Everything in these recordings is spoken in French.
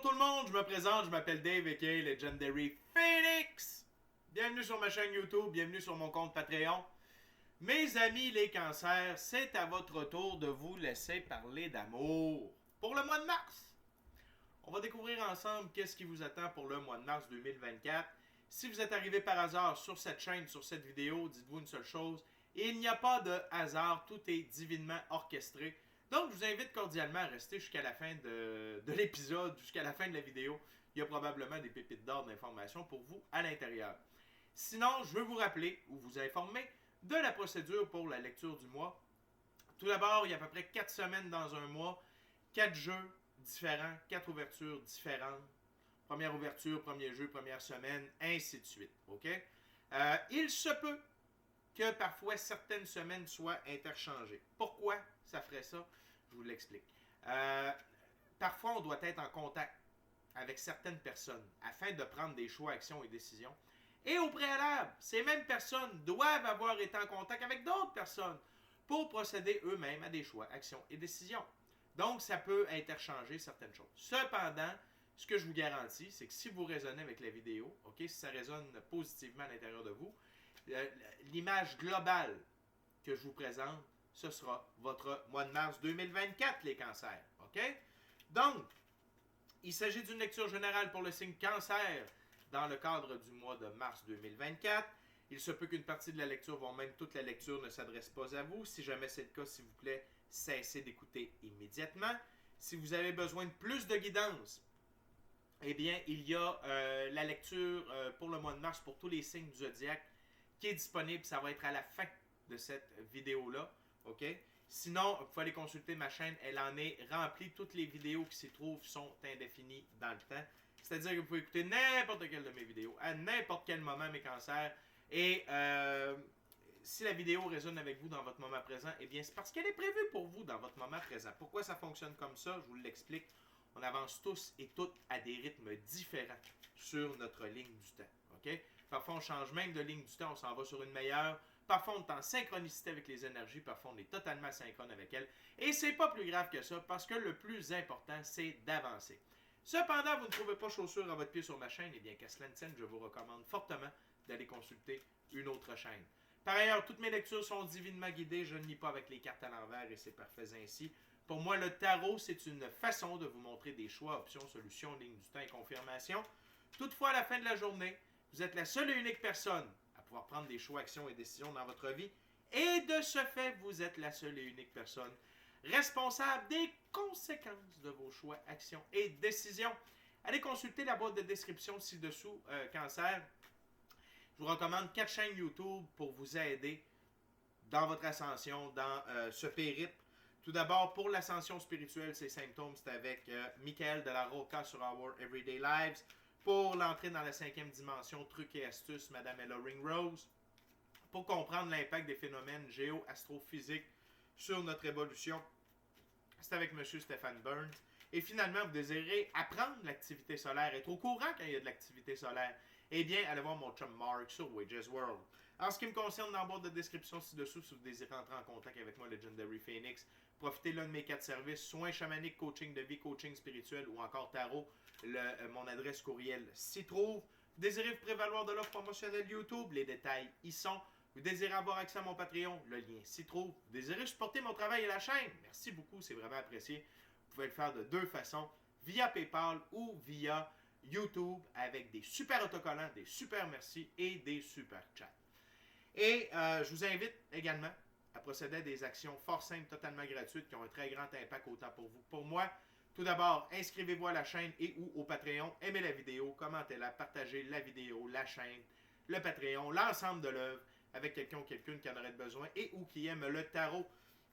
Bonjour tout le monde, je me présente, je m'appelle Dave aka Legendary Phoenix. Bienvenue sur ma chaîne YouTube, bienvenue sur mon compte Patreon. Mes amis les cancers, c'est à votre tour de vous laisser parler d'amour. Pour le mois de mars, on va découvrir ensemble qu'est-ce qui vous attend pour le mois de mars 2024. Si vous êtes arrivé par hasard sur cette chaîne, sur cette vidéo, dites-vous une seule chose, il n'y a pas de hasard, tout est divinement orchestré. Donc, je vous invite cordialement à rester jusqu'à la fin de l'épisode, jusqu'à la fin de la vidéo. Il y a probablement des pépites d'or d'informations pour vous à l'intérieur. Sinon, je veux vous rappeler ou vous informer de la procédure pour la lecture du mois. Tout d'abord, il y a à peu près 4 semaines dans un mois, 4 jeux différents, 4 ouvertures différentes. Première ouverture, premier jeu, première semaine, ainsi de suite. OK? Il se peut que parfois certaines semaines soient interchangées. Pourquoi ça ferait ça? Je vous l'explique. Parfois, on doit être en contact avec certaines personnes afin de prendre des choix, actions et décisions. Et au préalable, ces mêmes personnes doivent avoir été en contact avec d'autres personnes pour procéder eux-mêmes à des choix, actions et décisions. Donc, ça peut interchanger certaines choses. Cependant, ce que je vous garantis, c'est que si vous raisonnez avec la vidéo, ok, si ça résonne positivement à l'intérieur de vous, l'image globale que je vous présente, ce sera votre mois de mars 2024, les cancers. OK? Donc, il s'agit d'une lecture générale pour le signe cancer dans le cadre du mois de mars 2024. Il se peut qu'une partie de la lecture, voire même toute la lecture, ne s'adresse pas à vous. Si jamais c'est le cas, s'il vous plaît, cessez d'écouter immédiatement. Si vous avez besoin de plus de guidance, eh bien, il y a la lecture pour le mois de mars pour tous les signes du zodiaque qui est disponible. Ça va être à la fin de cette vidéo-là. OK? Sinon, vous pouvez aller consulter ma chaîne. Elle en est remplie. Toutes les vidéos qui s'y trouvent sont indéfinies dans le temps. C'est-à-dire que vous pouvez écouter n'importe quelle de mes vidéos à n'importe quel moment, mes cancers. Et si la vidéo résonne avec vous dans votre moment présent, eh bien, c'est parce qu'elle est prévue pour vous dans votre moment présent. Pourquoi ça fonctionne comme ça? Je vous l'explique. On avance tous et toutes à des rythmes différents sur notre ligne du temps. OK? Parfois, on change même de ligne du temps, on s'en va sur une meilleure. Parfois, on est en synchronicité avec les énergies, parfois, on est totalement synchrone avec elles. Et c'est pas plus grave que ça, parce que le plus important, c'est d'avancer. Cependant, vous ne trouvez pas chaussure à votre pied sur ma chaîne, eh bien, qu'à cela ne tienne, je vous recommande fortement d'aller consulter une autre chaîne. Par ailleurs, toutes mes lectures sont divinement guidées, je ne lis pas avec les cartes à l'envers et c'est parfait ainsi. Pour moi, le tarot, c'est une façon de vous montrer des choix, options, solutions, lignes du temps et confirmations. Toutefois, à la fin de la journée, vous êtes la seule et unique personne à pouvoir prendre des choix, actions et décisions dans votre vie. Et de ce fait, vous êtes la seule et unique personne responsable des conséquences de vos choix, actions et décisions. Allez consulter la boîte de description ci-dessous, cancer. Je vous recommande 4 chaînes YouTube pour vous aider dans votre ascension, dans ce périple. Tout d'abord, pour l'ascension spirituelle, ces symptômes, c'est avec Michael de la Roca sur Our Everyday Lives. Pour l'entrée dans la 5e dimension, trucs et astuces, Madame Ella Ringrose. Pour comprendre l'impact des phénomènes géo-astrophysiques sur notre évolution, c'est avec M. Stéphane Burns. Et finalement, vous désirez apprendre l'activité solaire, être au courant quand il y a de l'activité solaire, eh bien, allez voir mon chum Mark sur Wages World. En ce qui me concerne, dans la barre de description ci-dessous, si vous désirez entrer en contact avec moi, Legendary Phoenix, profitez l'un de mes 4 services, soins chamaniques, coaching de vie, coaching spirituel ou encore tarot. Mon adresse courriel s'y trouve. Vous désirez vous prévaloir de l'offre promotionnelle YouTube, les détails y sont. Vous désirez avoir accès à mon Patreon, le lien s'y trouve. Vous désirez supporter mon travail et la chaîne, merci beaucoup, c'est vraiment apprécié. Vous pouvez le faire de 2 façons, via PayPal ou via YouTube, avec des super autocollants, des super merci et des super chats. Et je vous invite également à procéder à des actions fort simples, totalement gratuites, qui ont un très grand impact autant pour vous que pour moi. Tout d'abord, inscrivez-vous à la chaîne et ou au Patreon, aimez la vidéo, commentez-la, partagez la vidéo, la chaîne, le Patreon, l'ensemble de l'œuvre avec quelqu'un ou quelqu'une qui en aurait besoin et ou qui aime le tarot.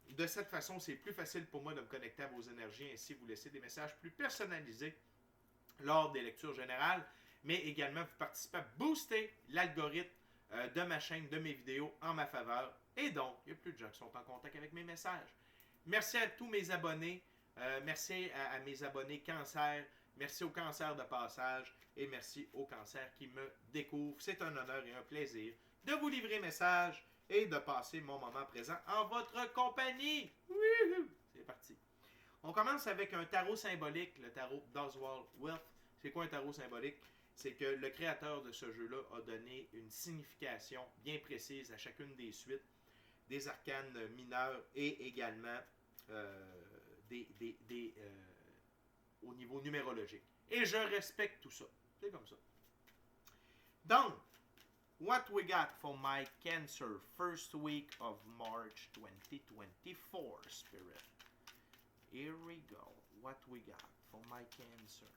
De cette façon, c'est plus facile pour moi de me connecter à vos énergies, ainsi vous laisser des messages plus personnalisés lors des lectures générales, mais également vous participez à booster l'algorithme de ma chaîne, de mes vidéos en ma faveur. Et donc, il y a plus de gens qui sont en contact avec mes messages. Merci à tous mes abonnés. Merci à mes abonnés cancer. Merci aux cancers de passage. Et merci aux cancers qui me découvrent. C'est un honneur et un plaisir de vous livrer message et de passer mon moment présent en votre compagnie. Wouhou! C'est parti. On commence avec un tarot symbolique, le tarot d'Oswald Wirth. C'est quoi un tarot symbolique? C'est que le créateur de ce jeu-là a donné une signification bien précise à chacune des suites, des arcanes mineurs et également au niveau numérologique. Et je respecte tout ça. C'est comme ça. Donc, what we got for my Cancer first week of March 2024, Spirit? Here we go. What we got for my Cancer?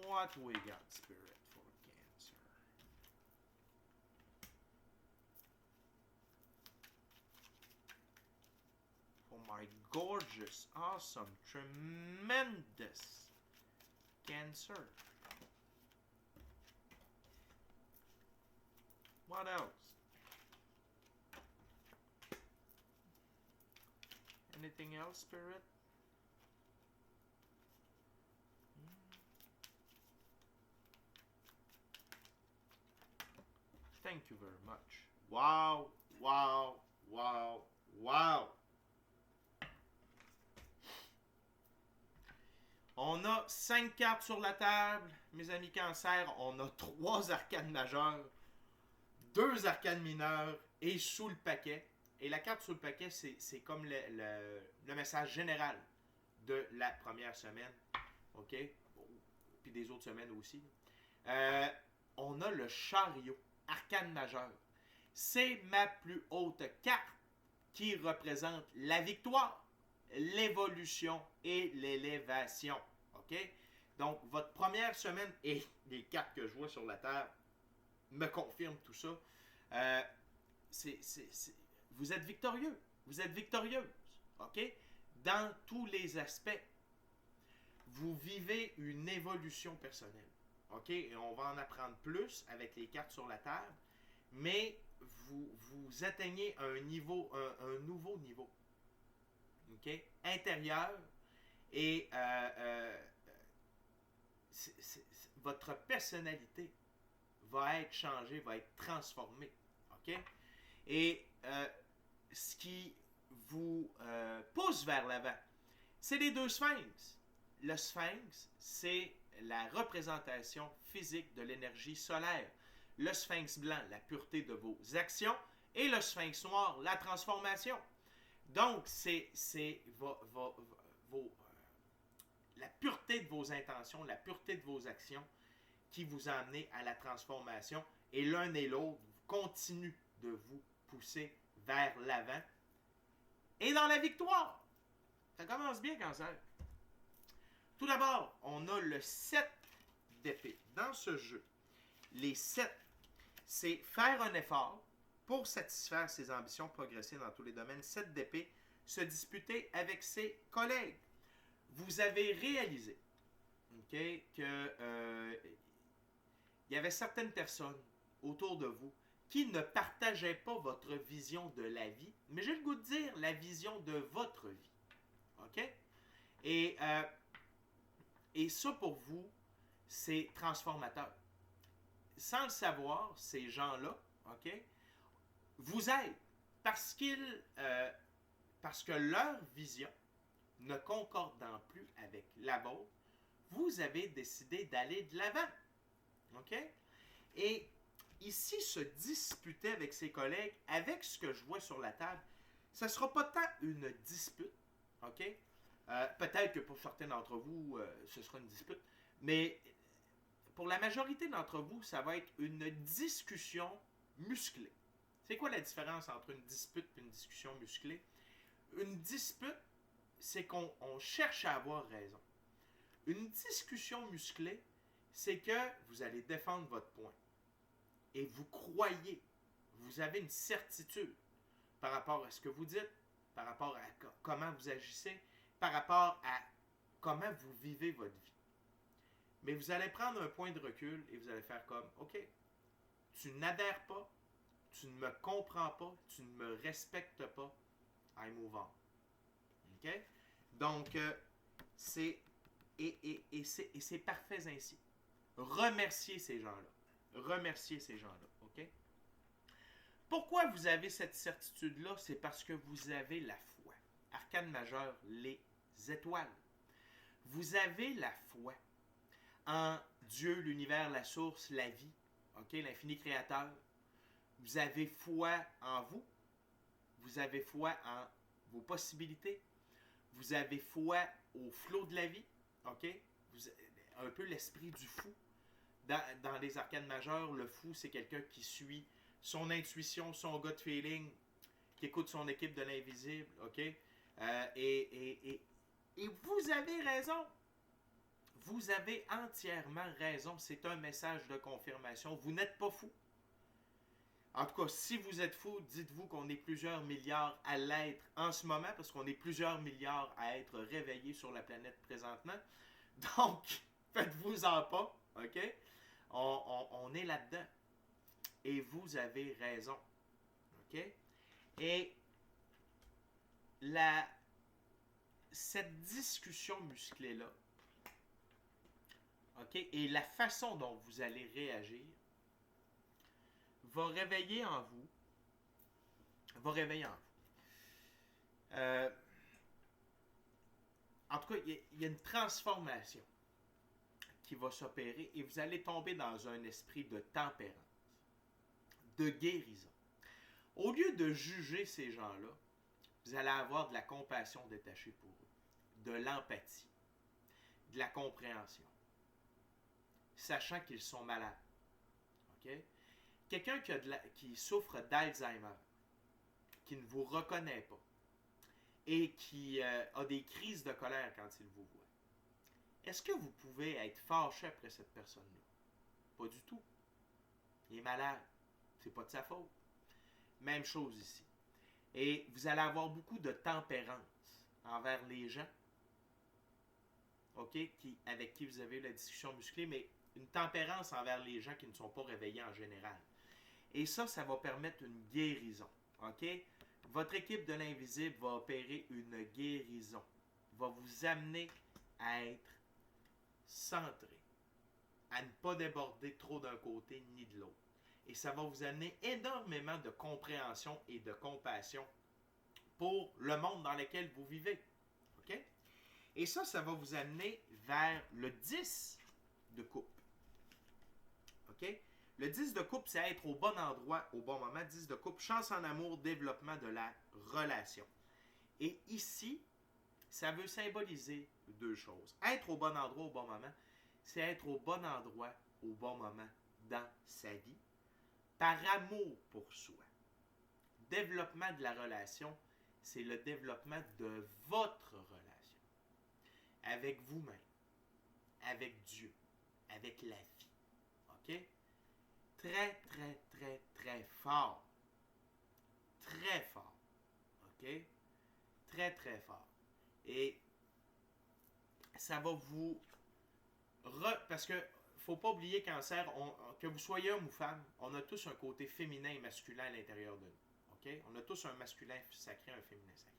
What we got, Spirit, for Cancer? For my gorgeous, awesome, tremendous Cancer. What else? Anything else, Spirit? Thank you very much. Wow, wow, wow, wow. On a 5 cartes sur la table, mes amis Cancer. On a 3 arcanes majeures, 2 arcanes mineures et sous le paquet. Et la carte sous le paquet, c'est comme le message général de la première semaine. OK? Puis des autres semaines aussi. On a le chariot, arcane majeur. C'est ma plus haute carte qui représente la victoire, l'évolution et l'élévation. OK? Donc, votre première semaine, et les cartes que je vois sur la table me confirment tout ça. Vous êtes victorieux. Vous êtes victorieuse. OK? Dans tous les aspects. Vous vivez une évolution personnelle. OK? Et on va en apprendre plus avec les cartes sur la table. Mais vous atteignez un nouveau niveau. OK? Intérieur. Et votre personnalité va être changée, va être transformée. OK? Et ce qui vous pousse vers l'avant, c'est les 2 sphinx. Le sphinx, c'est la représentation physique de l'énergie solaire. Le sphinx blanc, la pureté de vos actions. Et le sphinx noir, la transformation. Donc, c'est la pureté de vos intentions, la pureté de vos actions qui vous a amené à la transformation. Et l'un et l'autre continuent de vous pousser vers l'avant et dans la victoire. Ça commence bien, Cancer. Tout d'abord, on a le 7 d'épée. Dans ce jeu, les 7, c'est faire un effort pour satisfaire ses ambitions, progresser dans tous les domaines. 7 d'épée, se disputer avec ses collègues. Vous avez réalisé, OK, que il y avait certaines personnes autour de vous qui ne partageaient pas votre vision de la vie, mais j'ai le goût de dire la vision de votre vie. OK? Et ça, pour vous, c'est transformateur. Sans le savoir, ces gens-là, OK, vous aident parce que leur vision ne concordant plus avec la vôtre, vous avez décidé d'aller de l'avant. OK? Et ici, se disputer avec ses collègues, avec ce que je vois sur la table, ça ne sera pas tant une dispute. OK? Peut-être que pour certains d'entre vous, ce sera une dispute. Mais pour la majorité d'entre vous, ça va être une discussion musclée. C'est quoi la différence entre une dispute et une discussion musclée? Une dispute, c'est qu'on cherche à avoir raison. Une discussion musclée, c'est que vous allez défendre votre point. Et vous croyez, vous avez une certitude par rapport à ce que vous dites, par rapport à comment vous agissez, par rapport à comment vous vivez votre vie. Mais vous allez prendre un point de recul et vous allez faire comme, OK, tu n'adhères pas, tu ne me comprends pas, tu ne me respectes pas, I move on. OK? Donc, c'est parfait ainsi. Remerciez ces gens-là. Remerciez ces gens-là. OK? Pourquoi vous avez cette certitude-là? C'est parce que vous avez la foi. Arcane majeur, les étoiles. Vous avez la foi en Dieu, l'univers, la source, la vie, okay, l'infini créateur. Vous avez foi en vous. Vous avez foi en vos possibilités. Vous avez foi au flot de la vie. Okay? Un peu l'esprit du fou. Dans les arcanes majeures, le fou, c'est quelqu'un qui suit son intuition, son gut feeling, qui écoute son équipe de l'invisible. Okay? Et vous avez raison. Vous avez entièrement raison. C'est un message de confirmation. Vous n'êtes pas fou. En tout cas, si vous êtes fou, dites-vous qu'on est plusieurs milliards à l'être en ce moment, parce qu'on est plusieurs milliards à être réveillés sur la planète présentement. Donc, faites-vous-en pas, ok? On est là-dedans. Et vous avez raison, ok? Et cette discussion musclée-là, ok, et la façon dont vous allez réagir, va réveiller en vous. En tout cas, il y a une transformation qui va s'opérer et vous allez tomber dans un esprit de tempérance, de guérison. Au lieu de juger ces gens-là, vous allez avoir de la compassion détachée pour eux, de l'empathie, de la compréhension, sachant qu'ils sont malades. OK? Quelqu'un qui souffre d'Alzheimer, qui ne vous reconnaît pas et qui a des crises de colère quand il vous voit, est-ce que vous pouvez être fâché après cette personne-là? Pas du tout. Il est malade. C'est pas de sa faute. Même chose ici. Et vous allez avoir beaucoup de tempérance envers les gens, OK, avec qui vous avez eu la discussion musclée, mais une tempérance envers les gens qui ne sont pas réveillés en général. Et ça va permettre une guérison. OK? Votre équipe de l'invisible va opérer une guérison. Va vous amener à être centré. À ne pas déborder trop d'un côté ni de l'autre. Et ça va vous amener énormément de compréhension et de compassion pour le monde dans lequel vous vivez. OK? Et ça va vous amener vers le 10 de coupe. OK? Le 10 de coupe, c'est être au bon endroit, au bon moment. 10 de coupe, chance en amour, développement de la relation. Et ici, ça veut symboliser deux choses. Être au bon endroit, au bon moment, c'est être au bon endroit, au bon moment dans sa vie, par amour pour soi. Développement de la relation, c'est le développement de votre relation. Avec vous-même, avec Dieu, avec la vie. OK? Très, très, très, très fort. Très fort. OK? Très, très fort. Et ça va vous... Parce que faut pas oublier, cancer, que vous soyez homme ou femme, on a tous un côté féminin et masculin à l'intérieur de nous. OK? On a tous un masculin sacré, un féminin sacré.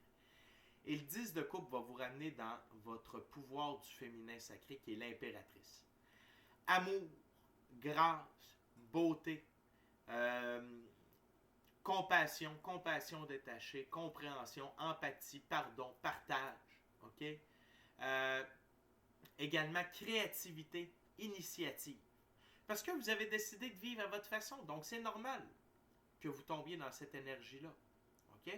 Et le 10 de coupe va vous ramener dans votre pouvoir du féminin sacré qui est l'impératrice. Amour, grâce, beauté, compassion détachée, compréhension, empathie, pardon, partage. OK? Également créativité, initiative. Parce que vous avez décidé de vivre à votre façon. Donc c'est normal que vous tombiez dans cette énergie-là. OK?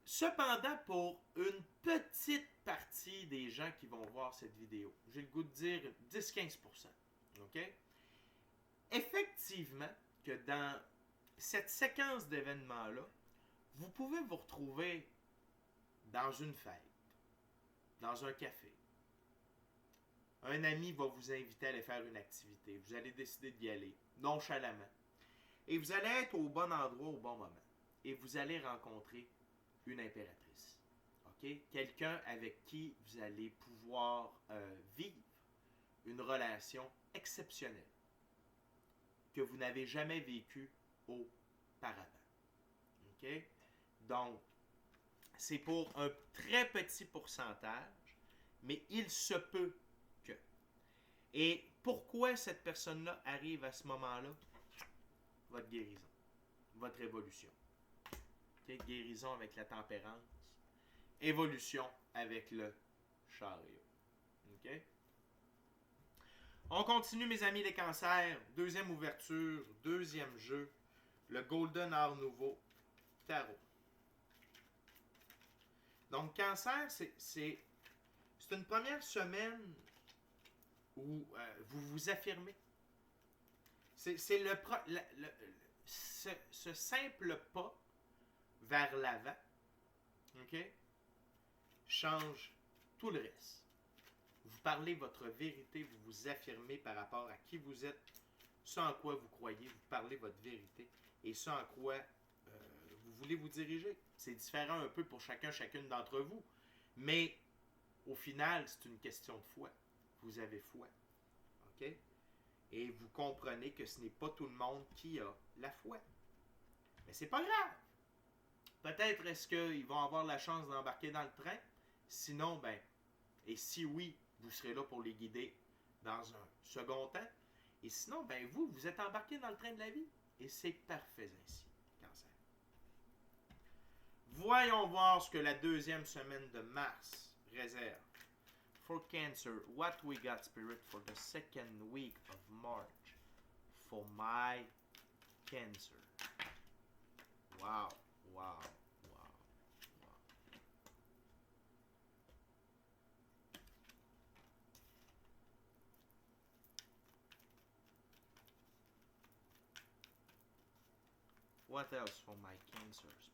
Cependant, pour une petite partie des gens qui vont voir cette vidéo, j'ai le goût de dire 10-15%. OK? Effectivement, que dans cette séquence d'événements-là, vous pouvez vous retrouver dans une fête, dans un café. Un ami va vous inviter à aller faire une activité. Vous allez décider d'y aller, nonchalamment. Et vous allez être au bon endroit au bon moment. Et vous allez rencontrer une impératrice. OK? Quelqu'un avec qui vous allez pouvoir vivre une relation exceptionnelle que vous n'avez jamais vécue auparavant. OK? Donc, c'est pour un très petit pourcentage, mais il se peut que. Et pourquoi cette personne-là arrive à ce moment-là? Votre guérison. votre évolution. Okay? Guérison avec la tempérance. Évolution avec le chariot. Okay? On continue, mes amis, les cancers. Deuxième ouverture, deuxième jeu. Le Golden Art Nouveau Tarot. Donc, cancer, c'est une première semaine où vous vous affirmez. C'est ce simple pas vers l'avant, OK, change tout le reste. Vous parlez votre vérité, vous vous affirmez par rapport à qui vous êtes, ce en quoi vous croyez, vous parlez votre vérité et ce en quoi vous voulez vous diriger. C'est différent un peu pour chacune d'entre vous, mais au final, c'est une question de foi. Vous avez foi, OK? Et vous comprenez que ce n'est pas tout le monde qui a la foi. Mais c'est pas grave. Peut-être est-ce qu'ils vont avoir la chance d'embarquer dans le train. Sinon, ben, et si oui, vous serez là pour les guider dans un second temps. Et sinon, ben vous êtes embarqué dans le train de la vie. Et c'est parfait ainsi, cancer. Voyons voir ce que la deuxième semaine de mars réserve. For Cancer, what we got, Spirit, for the second week of March for my Cancer. Wow, wow, wow, wow. What else for my Cancer, Spirit?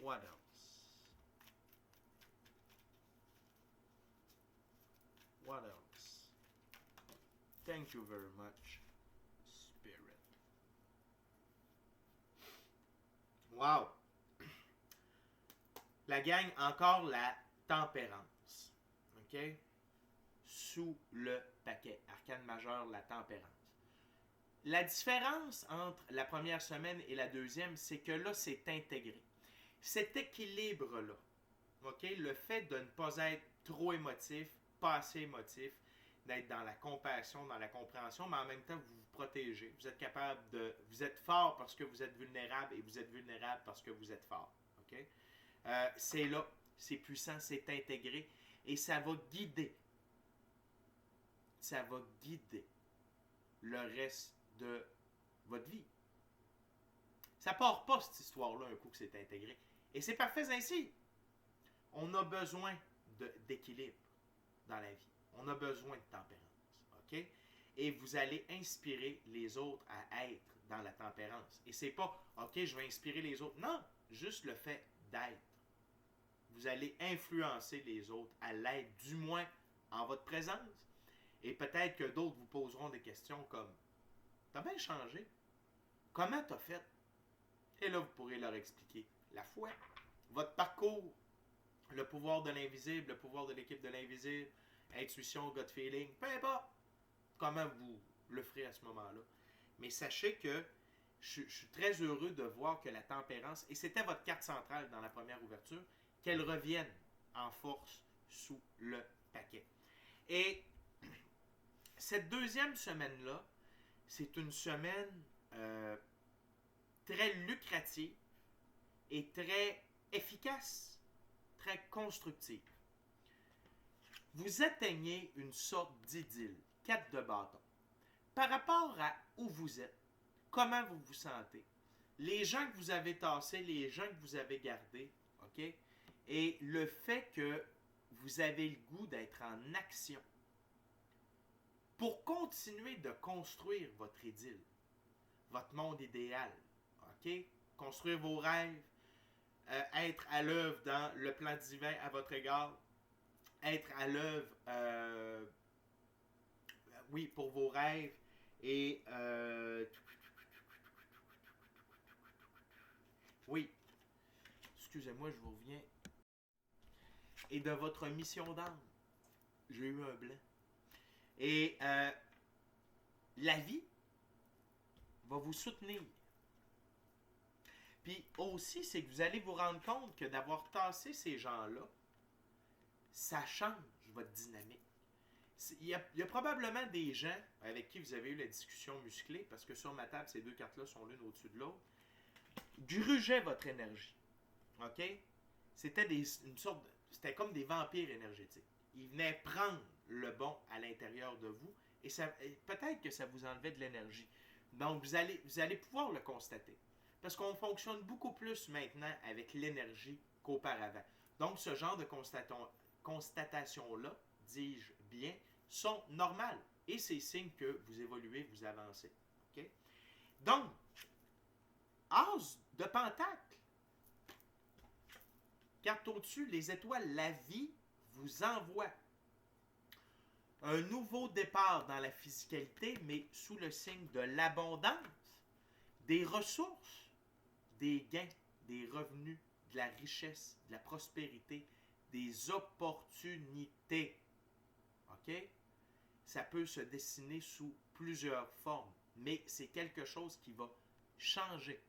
What else? What else? Thank you very much, Spirit. Wow! La gang, encore la tempérance. OK? Sous le paquet. Arcane majeur, la tempérance. La différence entre la première semaine et la deuxième, c'est que là, c'est intégré. Cet équilibre-là, OK? Le fait de ne pas être trop émotif, pas assez émotif, d'être dans la compassion, dans la compréhension, mais en même temps, vous vous protégez. Vous êtes capable de... Vous êtes fort parce que vous êtes vulnérable et vous êtes vulnérable parce que vous êtes fort. OK? C'est là, c'est puissant, c'est intégré et ça va guider. Ça va guider le reste de votre vie. Ça part pas, cette histoire-là, un coup que c'est intégré. Et c'est parfait ainsi. On a besoin d'équilibre dans la vie. On a besoin de tempérance. OK? Et vous allez inspirer les autres à être dans la tempérance. Et c'est pas, OK, je vais inspirer les autres. Non, juste le fait d'être. Vous allez influencer les autres à l'être, du moins en votre présence. Et peut-être que d'autres vous poseront des questions comme « T'as bien changé? Comment t'as fait? » Et là, vous pourrez leur expliquer la foi, votre parcours, le pouvoir de l'invisible, le pouvoir de l'équipe de l'invisible, intuition, gut feeling, peu importe comment vous le ferez à ce moment-là. Mais sachez que je suis très heureux de voir que la tempérance, et c'était votre carte centrale dans la première ouverture, qu'elle revienne en force sous le paquet. Et cette deuxième semaine-là, c'est une semaine très lucrative et très efficace, très constructive. Vous atteignez une sorte d'idylle, 4 de bâton. Par rapport à où vous êtes, comment vous vous sentez, les gens que vous avez tassés, les gens que vous avez gardés, OK? Et le fait que vous avez le goût d'être en action pour continuer de construire votre idylle, votre monde idéal, OK? Construire vos rêves, être à l'œuvre dans le plan divin à votre égard, être à l'œuvre, oui, pour vos rêves et oui, excusez-moi, je vous reviens. Et de votre mission d'âme. J'ai eu un blanc. Et la vie va vous soutenir. Puis aussi, c'est que vous allez vous rendre compte que d'avoir tassé ces gens-là, ça change votre dynamique. Il y a probablement des gens avec qui vous avez eu la discussion musclée, parce que sur ma table, ces deux cartes-là sont l'une au-dessus de l'autre, grugeaient votre énergie. OK? C'était comme des vampires énergétiques. Ils venaient prendre le bon à l'intérieur de vous, et peut-être que ça vous enlevait de l'énergie. Donc, vous allez pouvoir le constater. Parce qu'on fonctionne beaucoup plus maintenant avec l'énergie qu'auparavant. Donc, ce genre de constatations-là, dis-je bien, sont normales. Et c'est signe que vous évoluez, vous avancez. Okay? Donc, As de Pentacle. Carte au-dessus, les étoiles, la vie vous envoie un nouveau départ dans la physicalité, mais sous le signe de l'abondance, des ressources, des gains, des revenus, de la richesse, de la prospérité, des opportunités. OK? Ça peut se dessiner sous plusieurs formes, mais c'est quelque chose qui va changer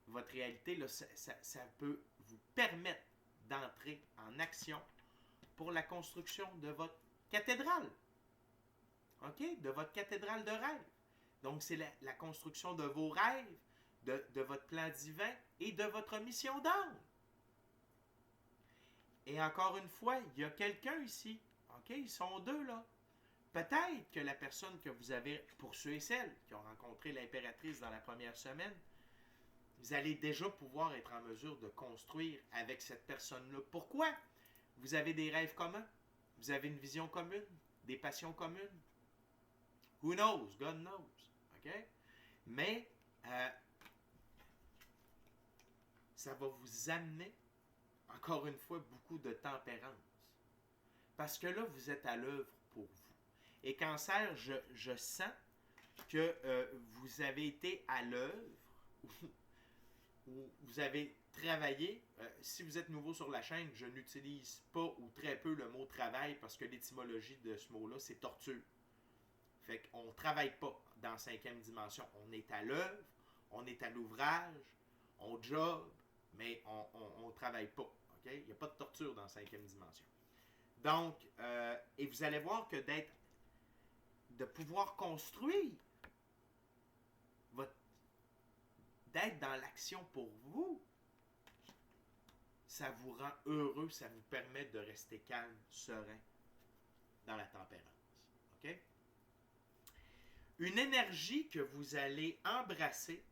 votre réalité. Là, ça peut vous permettre d'entrer en action pour la construction de votre cathédrale. OK? De votre cathédrale de rêve. Donc, c'est la construction de vos rêves, de votre plan divin et de votre mission d'âme. Et encore une fois, il y a quelqu'un ici. OK? Ils sont deux, là. Peut-être que la personne que vous avez, pour ceux et celles qui ont rencontré l'impératrice dans la première semaine, vous allez déjà pouvoir être en mesure de construire avec cette personne-là. Pourquoi? Vous avez des rêves communs. Vous avez une vision commune, des passions communes. Who knows? God knows. OK? Mais ça va vous amener, encore une fois, beaucoup de tempérance. Parce que là, vous êtes à l'œuvre pour vous. Et Cancer, je sens que vous avez été à l'œuvre, ou vous avez travaillé. Si vous êtes nouveau sur la chaîne, je n'utilise pas ou très peu le mot travail parce que l'étymologie de ce mot-là, c'est torture. Fait qu'on ne travaille pas dans 5e dimension. On est à l'œuvre, on est à l'ouvrage, on job, mais on ne travaille pas. Okay? Il n'y a pas de torture dans 5e dimension. Donc, et vous allez voir que de pouvoir construire, d'être dans l'action pour vous, ça vous rend heureux, ça vous permet de rester calme, serein dans la tempérance. OK? Une énergie que vous allez embrasser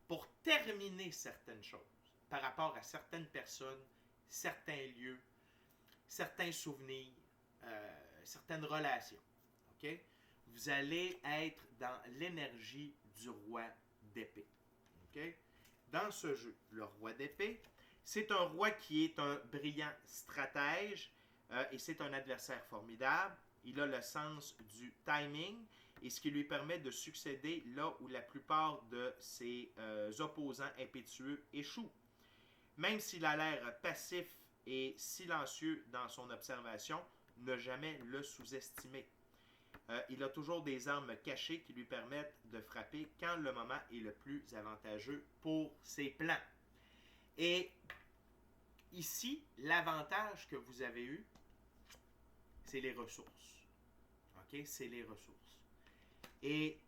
pour terminer certaines choses par rapport à certaines personnes, certains lieux, certains souvenirs, certaines relations. OK? Vous allez être dans l'énergie du roi d'épée. Okay? Dans ce jeu, le roi d'épée, c'est un roi qui est un brillant stratège et c'est un adversaire formidable. Il a le sens du timing et ce qui lui permet de succéder là où la plupart de ses opposants impétueux échouent. Même s'il a l'air passif et silencieux dans son observation, ne jamais le sous-estimer. Il a toujours des armes cachées qui lui permettent de frapper quand le moment est le plus avantageux pour ses plans. Et ici, l'avantage que vous avez eu, c'est les ressources. OK? C'est les ressources. Et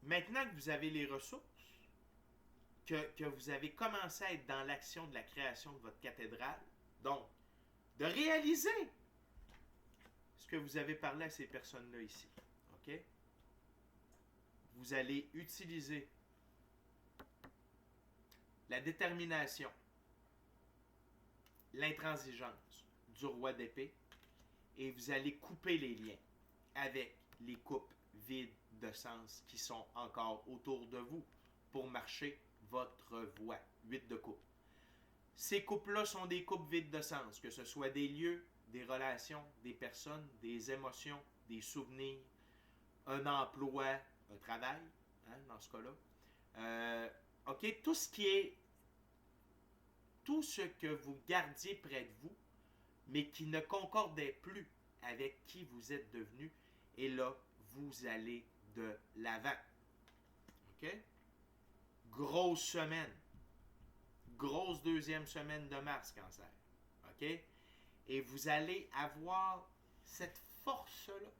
maintenant que vous avez les ressources, que vous avez commencé à être dans l'action de la création de votre cathédrale, donc, de réaliser ce que vous avez parlé à ces personnes-là ici. OK? Vous allez utiliser la détermination, l'intransigeance du roi d'épée et vous allez couper les liens avec les coupes vides de sens qui sont encore autour de vous pour marcher votre voie. 8 de coupe. Ces coupes-là sont des coupes vides de sens, que ce soit des lieux, des relations, des personnes, des émotions, des souvenirs, un emploi, un travail, hein, dans ce cas-là. OK, tout ce que vous gardiez près de vous, mais qui ne concordait plus avec qui vous êtes devenu, et là, vous allez de l'avant. OK? Grosse semaine. Grosse deuxième semaine de mars, Cancer. OK? Et vous allez avoir cette force-là.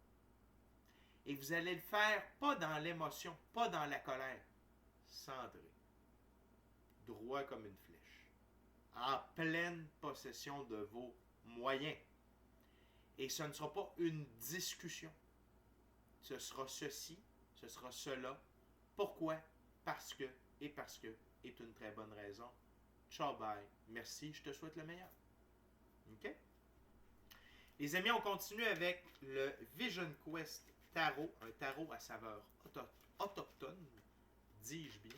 Et vous allez le faire pas dans l'émotion, pas dans la colère. Centré. Droit comme une flèche. En pleine possession de vos moyens. Et ce ne sera pas une discussion. Ce sera ceci, ce sera cela. Pourquoi? Parce que, et parce que, est une très bonne raison. Ciao, bye. Merci, je te souhaite le meilleur. OK? Les amis, on continue avec le Vision Quest Tarot, un tarot à saveur autochtone, dis-je bien.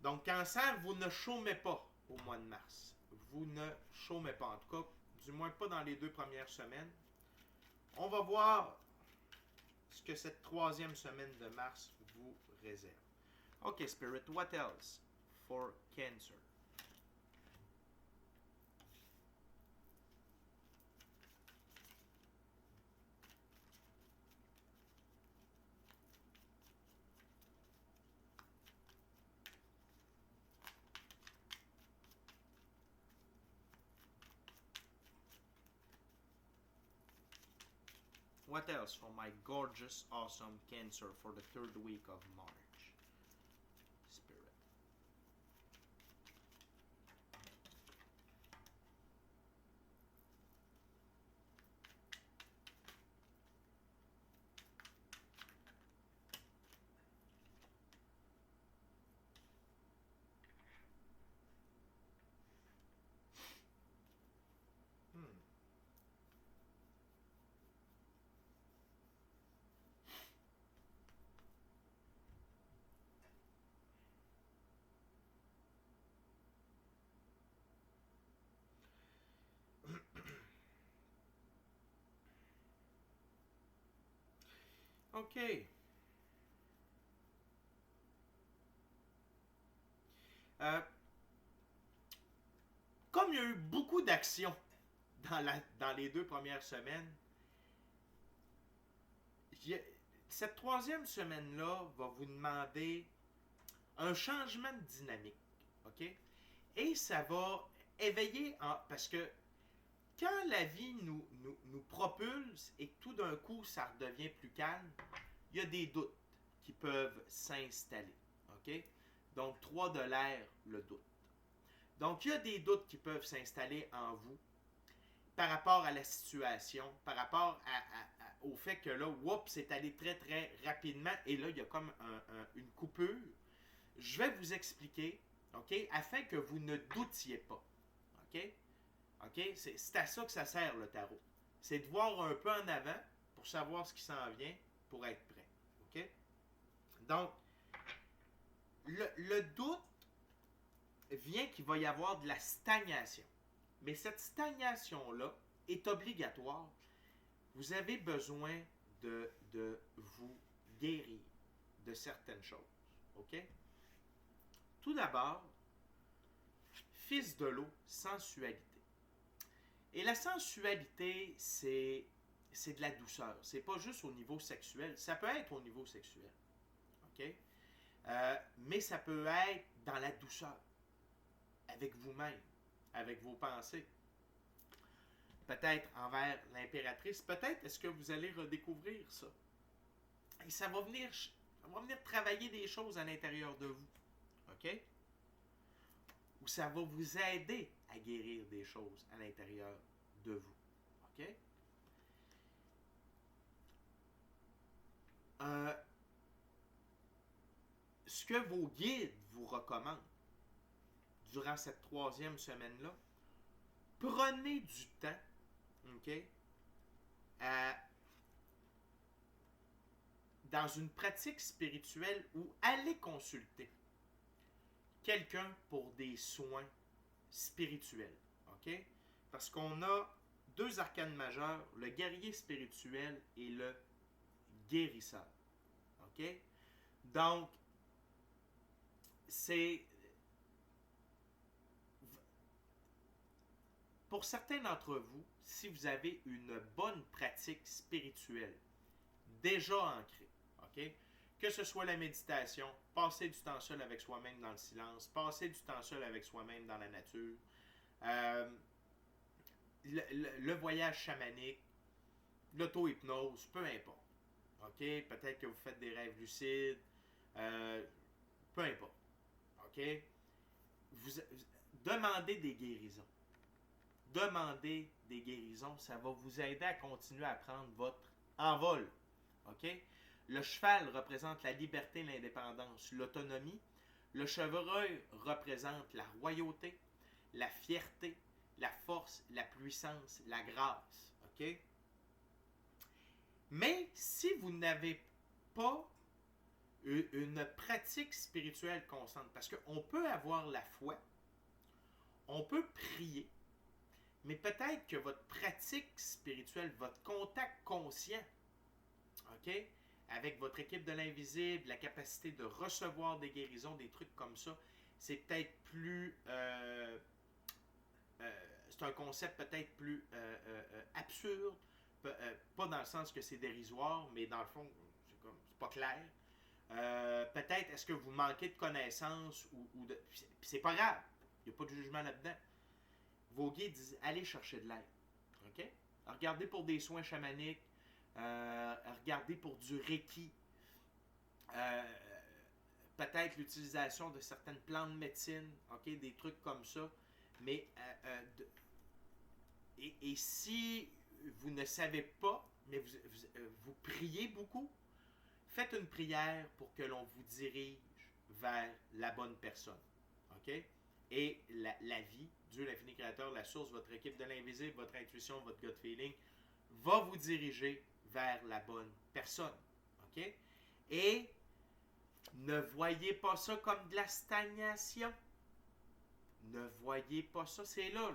Donc, Cancer, vous ne chômez pas au mois de mars. Vous ne chômez pas, en tout cas, du moins pas dans les 2 premières semaines. On va voir ce que cette 3e semaine de mars vous réserve. OK, Spirit, what else for Cancer? What else for my gorgeous, awesome Cancer for the 3rd week of March? Spirit. OK. Comme il y a eu beaucoup d'actions dans les 2 premières semaines, cette 3e semaine-là va vous demander un changement de dynamique. OK? Et ça va éveiller, parce que quand la vie nous propulse et que tout d'un coup ça redevient plus calme, il y a des doutes qui peuvent s'installer. OK? Donc, 3 de l'air, le doute. Donc, il y a des doutes qui peuvent s'installer en vous par rapport à la situation, par rapport au fait que là, c'est allé très, très rapidement et là, il y a comme une coupure. Je vais vous expliquer, OK, afin que vous ne doutiez pas. OK? OK? C'est à ça que ça sert, le tarot. C'est de voir un peu en avant pour savoir ce qui s'en vient, pour être prêt. OK? Donc, le doute vient qu'il va y avoir de la stagnation. Mais cette stagnation-là est obligatoire. Vous avez besoin de vous guérir de certaines choses. OK? Tout d'abord, fils de l'eau, sensualité. Et la sensualité, c'est de la douceur. C'est pas juste au niveau sexuel. Ça peut être au niveau sexuel. OK? Mais ça peut être dans la douceur. Avec vous-même. Avec vos pensées. Peut-être envers l'impératrice. Peut-être est-ce que vous allez redécouvrir ça. Et ça va venir travailler des choses à l'intérieur de vous. OK? Ou ça va vous aider à guérir des choses à l'intérieur de vous. OK? Ce que vos guides vous recommandent durant cette 3e semaine-là, prenez du temps, OK, dans une pratique spirituelle ou allez consulter quelqu'un pour des soins spirituels. OK? Parce qu'on a 2 arcanes majeurs, le guerrier spirituel et le guérisseur. OK? Donc, c'est... pour certains d'entre vous, si vous avez une bonne pratique spirituelle déjà ancrée, ok? Que ce soit la méditation, passer du temps seul avec soi-même dans le silence, passer du temps seul avec soi-même dans la nature, euh, le voyage chamanique, l'auto-hypnose, peu importe. OK? Peut-être que vous faites des rêves lucides, euh, peu importe. OK? Demandez des guérisons. Demandez des guérisons, ça va vous aider à continuer à prendre votre envol. OK? Le cheval représente la liberté, l'indépendance, l'autonomie. Le chevreuil représente la royauté, la fierté, la force, la puissance, la grâce. OK? Mais si vous n'avez pas une pratique spirituelle constante, parce qu'on peut avoir la foi, on peut prier, mais peut-être que votre pratique spirituelle, votre contact conscient, OK, avec votre équipe de l'invisible, la capacité de recevoir des guérisons, des trucs comme ça, c'est peut-être plus... c'est un concept peut-être plus absurde, pas dans le sens que c'est dérisoire, mais dans le fond, c'est pas clair. Peut-être est-ce que vous manquez de connaissances ou de. Puis c'est pas grave, il n'y a pas de jugement là-dedans. Vos guides disent allez chercher de l'aide. OK? Regardez pour des soins chamaniques, regardez pour du Reiki, euh, peut-être l'utilisation de certaines plantes de médecine, OK? Des trucs comme ça. Mais et si vous ne savez pas, mais vous priez beaucoup, faites une prière pour que l'on vous dirige vers la bonne personne. OK? Et la vie, Dieu l'infini créateur, la source, votre équipe de l'invisible, votre intuition, votre gut feeling, va vous diriger vers la bonne personne. OK? Et ne voyez pas ça comme de la stagnation. Ne voyez pas ça, c'est là.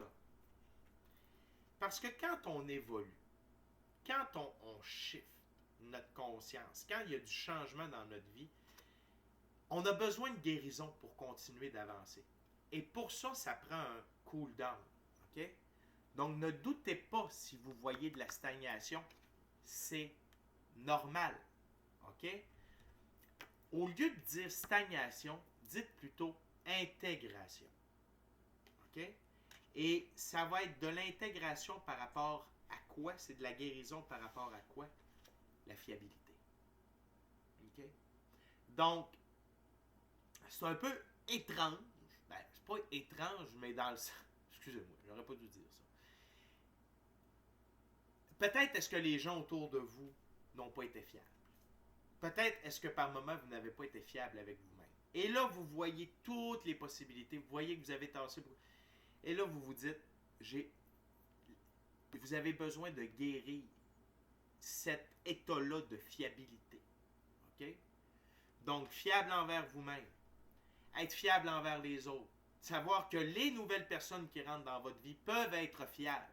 Parce que quand on évolue, quand on shift notre conscience, quand il y a du changement dans notre vie, on a besoin de guérison pour continuer d'avancer. Et pour ça, ça prend un cool down. OK? Donc, ne doutez pas si vous voyez de la stagnation. C'est normal. OK? Au lieu de dire stagnation, dites plutôt intégration. OK? Et ça va être de l'intégration par rapport à quoi? C'est de la guérison par rapport à quoi? La fiabilité. OK? Donc, c'est un peu étrange. Ben, c'est pas étrange, mais dans le sens... Excusez-moi, j'aurais pas dû dire ça. Peut-être est-ce que les gens autour de vous n'ont pas été fiables. Peut-être est-ce que par moment, vous n'avez pas été fiable avec vous-même. Et là, vous voyez toutes les possibilités. Vous voyez que vous avez tassé... Et là, vous vous dites, vous avez besoin de guérir cet état-là de fiabilité. OK? Donc, fiable envers vous-même. Être fiable envers les autres. Savoir que les nouvelles personnes qui rentrent dans votre vie peuvent être fiables.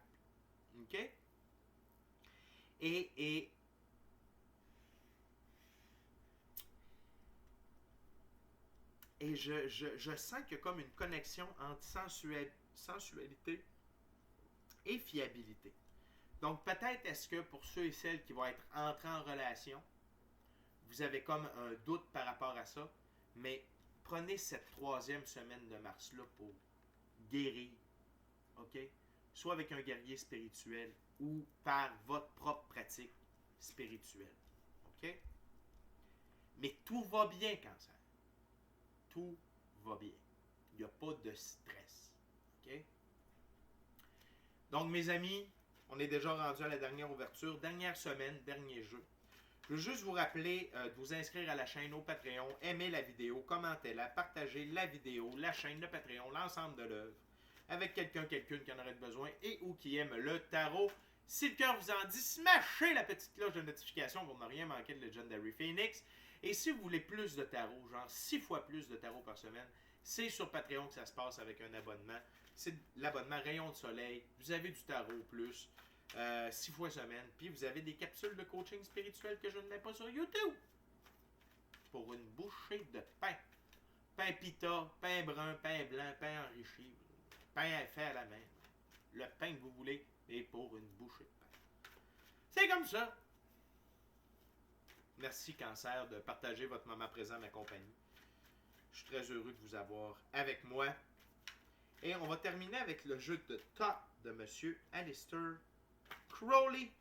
OK? Et je sens qu'il y a comme une connexion entre sensualité et fiabilité. Donc, peut-être est-ce que pour ceux et celles qui vont être entrés en relation, vous avez comme un doute par rapport à ça, mais prenez cette 3e semaine de mars-là pour guérir, OK? Soit avec un guerrier spirituel ou par votre propre pratique spirituelle, OK? Mais tout va bien, cancer. Tout va bien. Il n'y a pas de stress, OK? Donc, mes amis, on est déjà rendu à la dernière ouverture, dernière semaine, dernier jeu. Je veux juste vous rappeler de vous inscrire à la chaîne au Patreon, aimer la vidéo, commentez-la, partagez la vidéo, la chaîne, le Patreon, l'ensemble de l'œuvre, avec quelqu'un, quelqu'une qui en aurait besoin et ou qui aime le tarot. Si le cœur vous en dit, smashez la petite cloche de notification pour ne rien manquer de Legendary Phoenix. Et si vous voulez plus de tarot, genre 6 fois plus de tarot par semaine, c'est sur Patreon que ça se passe avec un abonnement. C'est l'abonnement Rayon de Soleil. Vous avez du tarot plus. 6 fois semaine. Puis vous avez des capsules de coaching spirituel que je ne mets pas sur YouTube. Pour une bouchée de pain. Pain pita, pain brun, pain blanc, pain enrichi. Pain fait à la main. le pain que vous voulez et pour une bouchée de pain. C'est comme ça. Merci, Cancer, de partager votre moment présent à ma compagnie. Je suis très heureux de vous avoir avec moi. Et on va terminer avec le jeu de top de M. Aleister Crowley.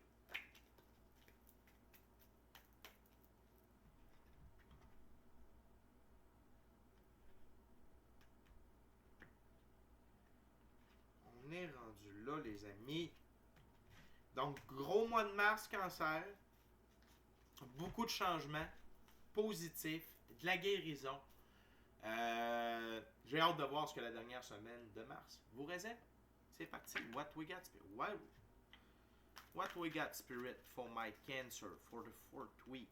On est rendu là, les amis. Donc, gros mois de mars, Cancer. Beaucoup de changements positifs, de la guérison. J'ai hâte de voir ce que la dernière semaine de mars vous réserve. C'est parti. What we got, Spirit? What we got, Spirit, for my Cancer for the 4th week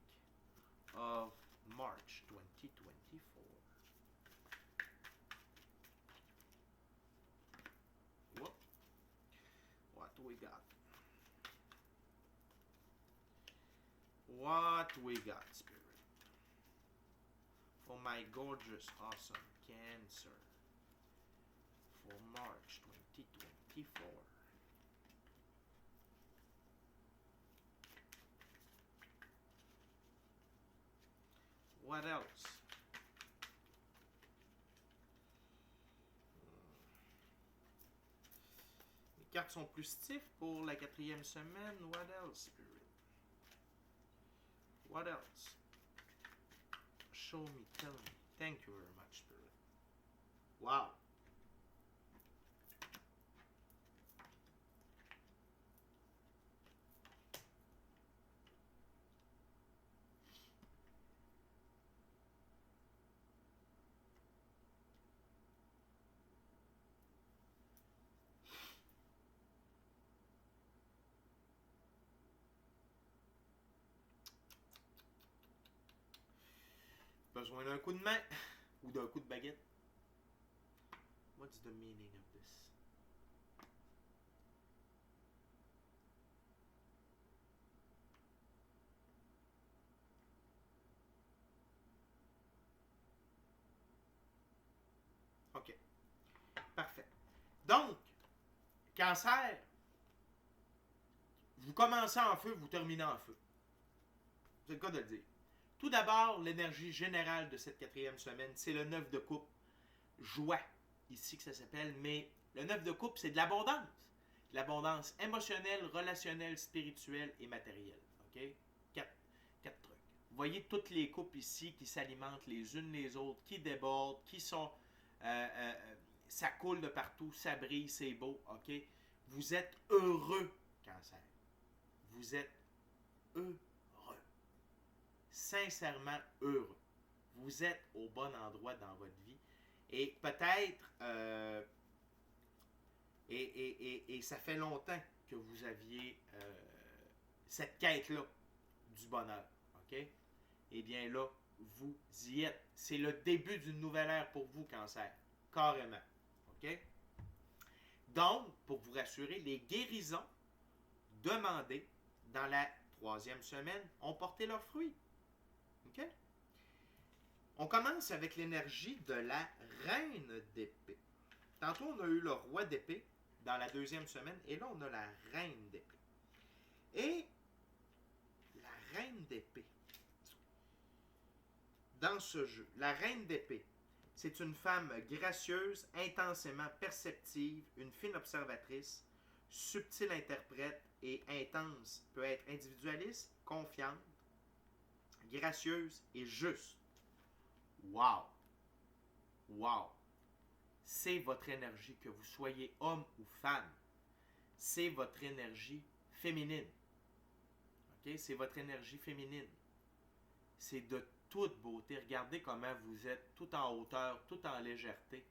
of March 2024? What we got? What we got, Spirit? For my gorgeous, awesome Cancer for March 2024. What else? Les cartes sont plus stiff pour la 4e semaine. What else, Spirit? What else? Show me, tell me. Thank you very much, Spirit. Wow. Besoin d'un coup de main ou d'un coup de baguette? What's the meaning of this? OK. Parfait. Donc, Cancer, vous commencez en feu, vous terminez en feu. C'est le cas de le dire. Tout d'abord, l'énergie générale de cette 4e semaine, c'est le 9 de coupe. Joie, ici que ça s'appelle, mais le 9 de coupe, c'est de l'abondance. De l'abondance émotionnelle, relationnelle, spirituelle et matérielle. OK? Quatre trucs. Vous voyez toutes les coupes ici qui s'alimentent les unes les autres, qui débordent, qui sont... ça coule de partout, ça brille, c'est beau. OK? Vous êtes heureux, Cancer. Vous êtes heureux. Sincèrement heureux. Vous êtes au bon endroit dans votre vie. Et peut-être, et ça fait longtemps que vous aviez cette quête-là du bonheur. OK? Eh bien là, vous y êtes. C'est le début d'une nouvelle ère pour vous, Cancer. Carrément. OK? Donc, pour vous rassurer, les guérisons demandées dans la 3e semaine ont porté leurs fruits. OK? On commence avec l'énergie de la reine d'épée. Tantôt, on a eu le roi d'épée dans la 2e semaine, et là, on a la reine d'épée. Et la reine d'épée, dans ce jeu, la reine d'épée, c'est une femme gracieuse, intensément perceptive, une fine observatrice, subtile interprète et intense, peut être individualiste, confiante, gracieuse et juste. Wow! Wow! C'est votre énergie, que vous soyez homme ou femme. C'est votre énergie féminine. OK? C'est votre énergie féminine. C'est de toute beauté. Regardez comment vous êtes, tout en hauteur, tout en légèreté.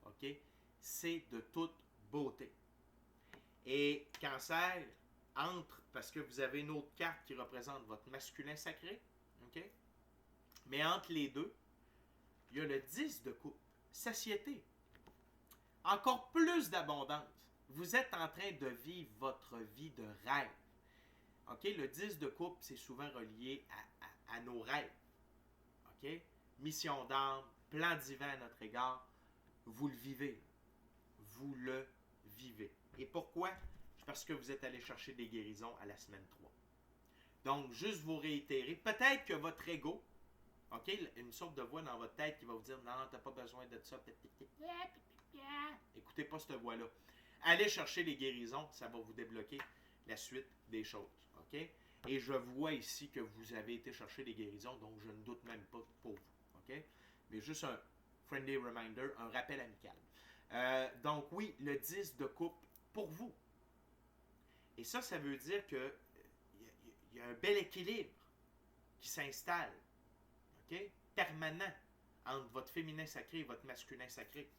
OK? C'est de toute beauté. Et Cancer entre, parce que vous avez une autre carte qui représente votre masculin sacré. OK? Mais entre les deux, il y a le 10 de coupe. Satiété. Encore plus d'abondance. Vous êtes en train de vivre votre vie de rêve. OK? Le 10 de coupe, c'est souvent relié à nos rêves. OK? Mission d'âme, plan divin à notre égard. Vous le vivez. Vous le vivez. Et pourquoi? Parce que vous êtes allé chercher des guérisons à la semaine 3. Donc, juste vous réitérer. Peut-être que votre ego, OK, une sorte de voix dans votre tête qui va vous dire « Non, t'as pas besoin de ça. » Écoutez pas cette voix-là. Allez chercher les guérisons, ça va vous débloquer la suite des choses. OK? Et je vois ici que vous avez été chercher les guérisons, donc je ne doute même pas pour vous. OK? Mais juste un friendly reminder, un rappel amical. Donc oui, le 10 de coupe pour vous. Et ça veut dire que il y a un bel équilibre qui s'installe, OK? Permanent, entre votre féminin sacré et votre masculin sacré.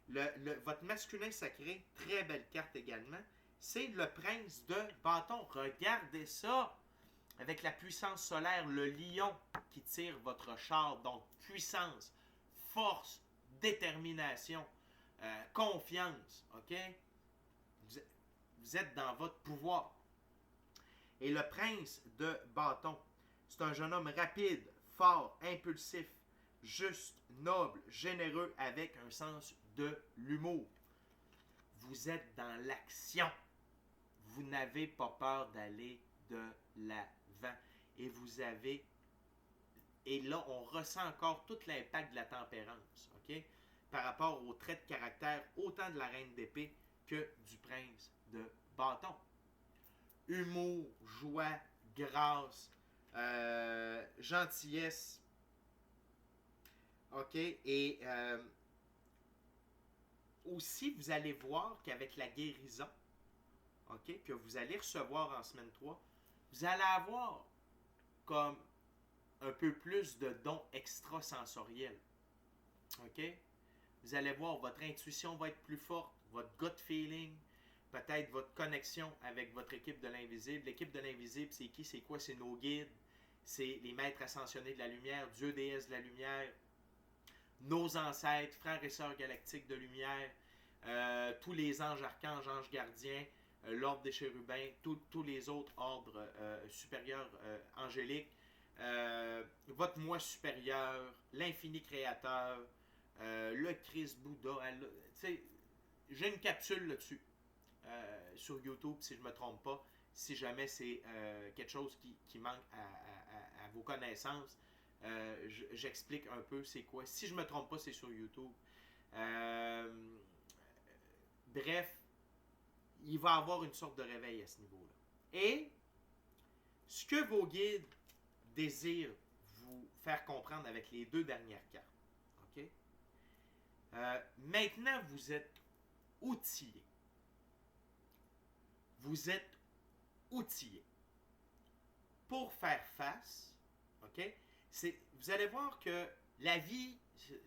Votre masculin sacré, très belle carte également, c'est le prince de bâton. Regardez ça! Avec la puissance solaire, le lion qui tire votre char. Donc, puissance, force, détermination, confiance. OK? Vous êtes dans votre pouvoir. Et le prince de bâton, c'est un jeune homme rapide, fort, impulsif, juste, noble, généreux, avec un sens de l'humour. Vous êtes dans l'action. Vous n'avez pas peur d'aller de l'avant. Et vous avez... Et là, on ressent encore tout l'impact de la tempérance, OK? Par rapport aux traits de caractère, autant de la reine d'épée que du prince de bâton. Humour, joie, grâce, gentillesse, OK? Et aussi, vous allez voir qu'avec la guérison, OK, que vous allez recevoir en semaine 3, vous allez avoir comme un peu plus de dons extrasensoriels. OK? Vous allez voir, votre intuition va être plus forte, votre gut feeling, peut-être votre connexion avec votre équipe de l'invisible. L'équipe de l'invisible, c'est qui? C'est quoi? C'est nos guides, c'est les maîtres ascensionnés de la lumière, Dieu, déesse de la lumière, nos ancêtres, frères et sœurs galactiques de lumière, tous les anges, archanges, anges gardiens, l'ordre des chérubins, tous les autres ordres supérieurs angéliques, votre moi supérieur, l'infini créateur, le Christ Bouddha. J'ai une capsule là-dessus sur YouTube, si je ne me trompe pas, si jamais c'est quelque chose qui manque à vos connaissances. J'explique un peu c'est quoi. Si je ne me trompe pas, c'est sur YouTube. Bref, il va y avoir une sorte de réveil à ce niveau-là. Et ce que vos guides désirent vous faire comprendre avec les 2 dernières cartes, OK? Maintenant, vous êtes outillés. Vous êtes outillés pour faire face, OK? Vous allez voir que la vie, tu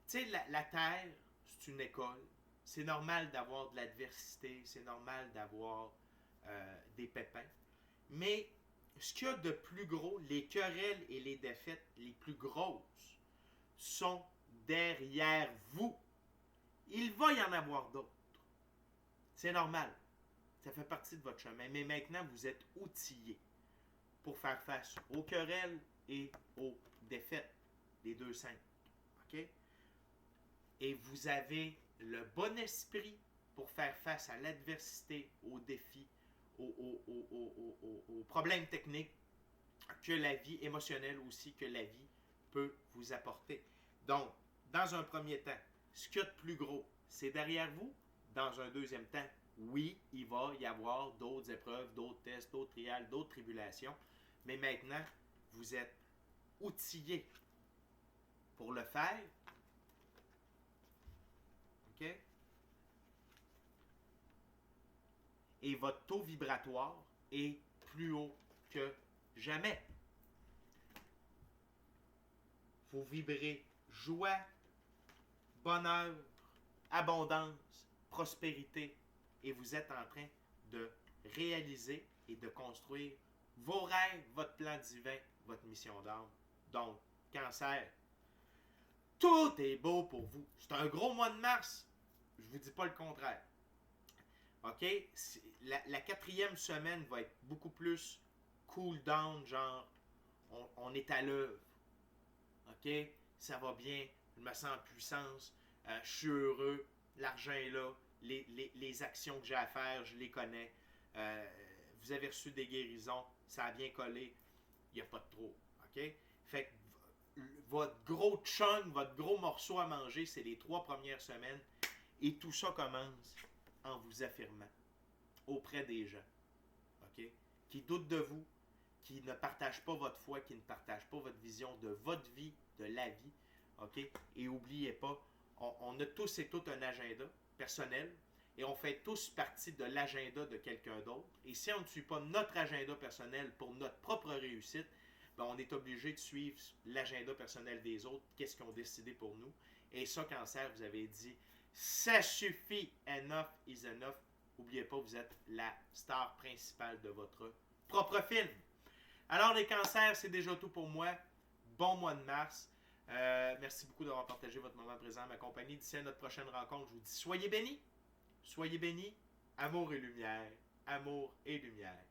sais, la Terre, c'est une école. C'est normal d'avoir de l'adversité, c'est normal d'avoir des pépins. Mais ce qu'il y a de plus gros, les querelles et les défaites les plus grosses sont derrière vous. Il va y en avoir d'autres. C'est normal. Ça fait partie de votre chemin. Mais maintenant, vous êtes outillés pour faire face aux querelles et aux défaites des 2 saints. OK? Et vous avez le bon esprit pour faire face à l'adversité, aux défis, aux problèmes techniques que la vie émotionnelle aussi, que la vie peut vous apporter. Donc, dans un premier temps, ce qu'il y a de plus gros, c'est derrière vous. Dans un deuxième temps, oui, il va y avoir d'autres épreuves, d'autres tests, d'autres trials, d'autres tribulations. Mais maintenant, vous êtes outillés pour le faire. OK? Et votre taux vibratoire est plus haut que jamais. Vous vibrez joie, bonheur, abondance, prospérité, et vous êtes en train de réaliser et de construire vos rêves, votre plan divin, votre mission d'âme. Donc, Cancer, tout est beau pour vous. C'est un gros mois de mars. Je ne vous dis pas le contraire. OK? La 4e semaine va être beaucoup plus cool down, genre on est à l'œuvre. OK? Ça va bien, je me sens en puissance, je suis heureux, l'argent est là, les actions que j'ai à faire, je les connais. Vous avez reçu des guérisons, ça a bien collé, il n'y a pas de trop. OK? Fait que votre gros chunk, votre gros morceau à manger, c'est les 3 premières semaines. Et tout ça commence en vous affirmant auprès des gens. OK? Qui doutent de vous, qui ne partagent pas votre foi, qui ne partagent pas votre vision de votre vie, de la vie. OK? Et n'oubliez pas, on a tous et toutes un agenda personnel et on fait tous partie de l'agenda de quelqu'un d'autre. Et si on ne suit pas notre agenda personnel pour notre propre réussite, ben on est obligé de suivre l'agenda personnel des autres, qu'est-ce qu'ils ont décidé pour nous. Et ça, Cancer, vous avez dit, ça suffit, enough is enough. N'oubliez pas, vous êtes la star principale de votre propre film. Alors les cancers, c'est déjà tout pour moi. Bon mois de mars. Merci beaucoup d'avoir partagé votre moment présent à ma compagnie. D'ici à notre prochaine rencontre, je vous dis soyez bénis. Soyez bénis. Amour et lumière. Amour et lumière.